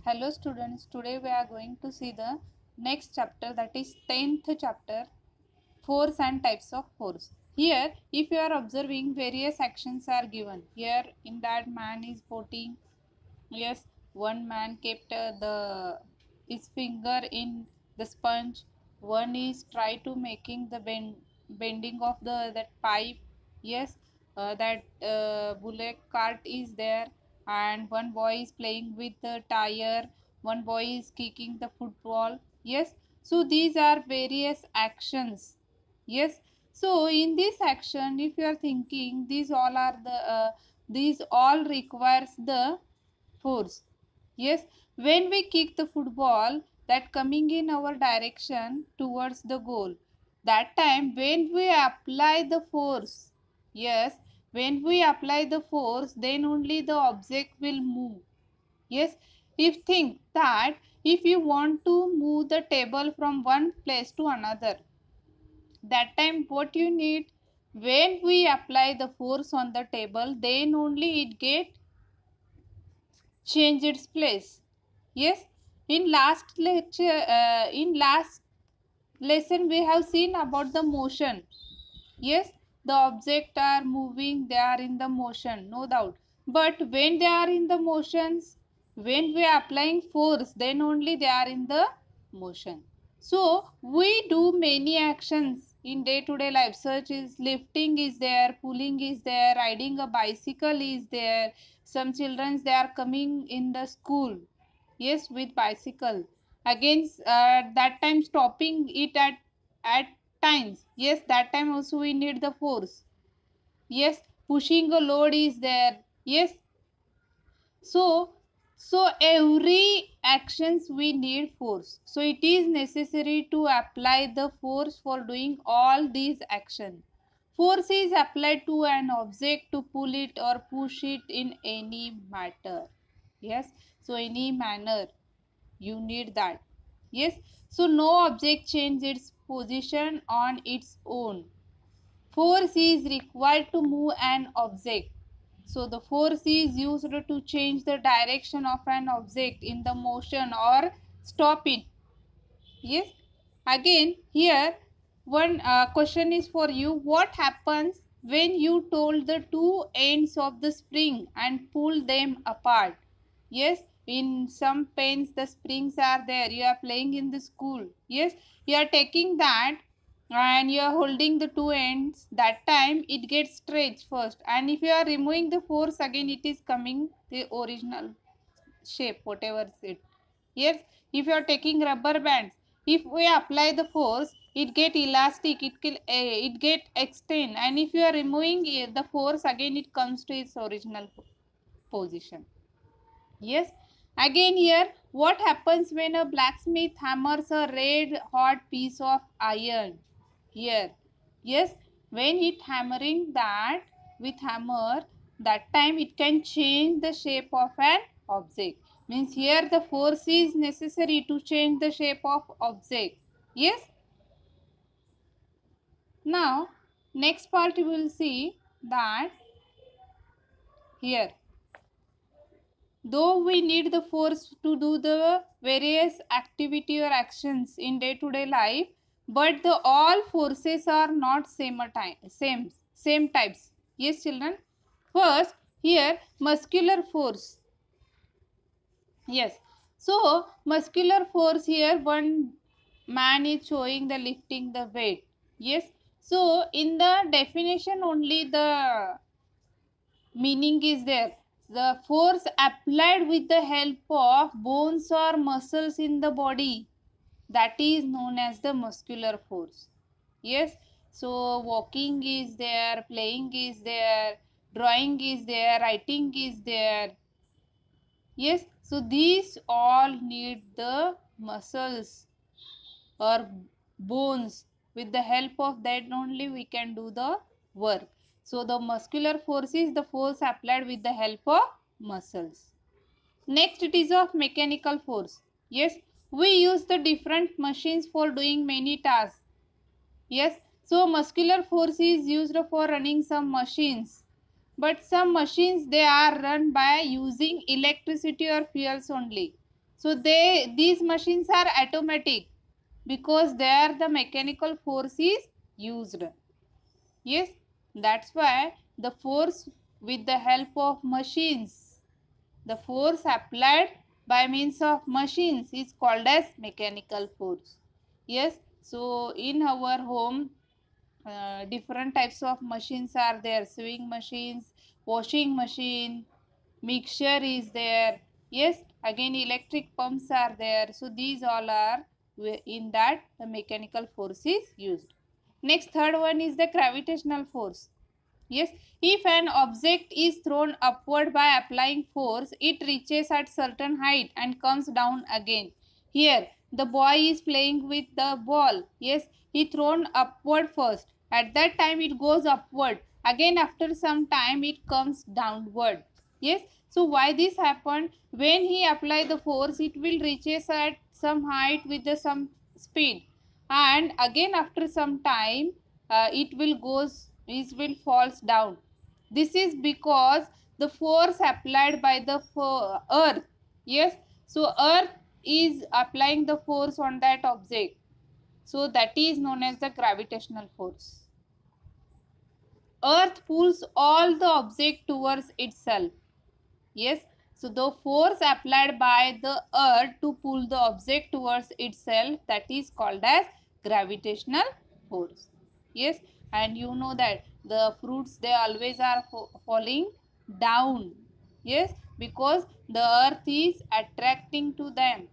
Hello students, today we are going to see the next chapter, that is 10th chapter, force and types of force. Here if you are observing, various actions are given. Here in that man is putting, yes, one man kept his finger in the sponge, one is try to making the bending of that pipe, yes, that bullock cart is there, and one boy is playing with the tire, one boy is kicking the football, yes. So these are various actions, yes. So in this action, if you are thinking, these all requires the force, yes. When we kick the football, that coming in our direction towards the goal, that time when we apply the force, yes, when we apply the force, then only the object will move, yes. If think that if you want to move the table from one place to another, that time what you need, when we apply the force on the table, then only it get change its place, yes. In last lecture, in last lesson we have seen about the motion, yes. The object are moving, they are in the motion, no doubt. But when they are in the motions, when we are applying force, then only they are in the motion. So we do many actions in day-to-day life, such as lifting is there, pulling is there, riding a bicycle is there. Some children, they are coming in the school, yes, with bicycle. Against that time stopping it at times, yes, that time also we need the force, yes. Pushing a load is there, yes. So every actions we need force, so it is necessary to apply the force for doing all these actions. Force is applied to an object to pull it or push it in any matter, yes. So any manner you need that, yes. So no object change its position on its own. Force is required to move an object. So the force is used to change the direction of an object in the motion or stop it, yes. Again here one question is for you: what happens when you told the two ends of the spring and pull them apart? Yes, in some pens the springs are there, you are playing in the school, yes. You are taking that and you are holding the two ends, that time it gets stretched first, and if you are removing the force, again it is coming the original shape, whatever it, yes. If you are taking rubber bands, if we apply the force, it get elastic, it get extend, and if you are removing the force, again it comes to its original position, yes. Again here, what happens when a blacksmith hammers a red hot piece of iron? Here, yes, when it hammering that with hammer, that time it can change the shape of an object. Means here the force is necessary to change the shape of object, yes. Now next part you will see that here, though we need the force to do the various activity or actions in day-to-day life, but the all forces are not same types, yes children. First here, muscular force, yes. So muscular force, here one man is showing the lifting the weight, yes. So in the definition only the meaning is there: the force applied with the help of bones or muscles in the body, that is known as the muscular force, yes. So walking is there, playing is there, drawing is there, writing is there, yes. So these all need the muscles or bones. With the help of that only we can do the work. So the muscular force is the force applied with the help of muscles. Next it is of mechanical force. Yes, we use the different machines for doing many tasks. Yes, so muscular force is used for running some machines. But some machines, they are run by using electricity or fuels only. So these machines are automatic because there the mechanical force is used. Yes, that's why the force with the help of machines, the force applied by means of machines is called as mechanical force. Yes, so in our home, different types of machines are there. Sewing machines, washing machine, mixture is there. Yes, again electric pumps are there. So these all are in that the mechanical force is used. Next, third one is the gravitational force. Yes, if an object is thrown upward by applying force, it reaches at certain height and comes down again. Here, the boy is playing with the ball. Yes, he thrown upward first. At that time, it goes upward. Again, after some time, it comes downward. Yes, so why this happened? When he apply the force, it will reaches at some height with the some speed, and again after some time, it will falls down. This is because the force applied by the earth. Yes, so earth is applying the force on that object, so that is known as the gravitational force. Earth pulls all the object towards itself. Yes, so the force applied by the earth to pull the object towards itself, that is called as gravitational force. Yes, and you know that the fruits, they always are falling down. Yes, because the earth is attracting to them,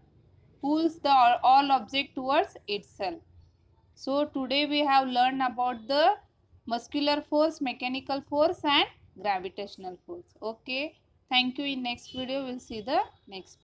pulls the all object towards itself. So today we have learned about the muscular force, mechanical force and gravitational force. Okay. Thank you. In next video, we'll see the next.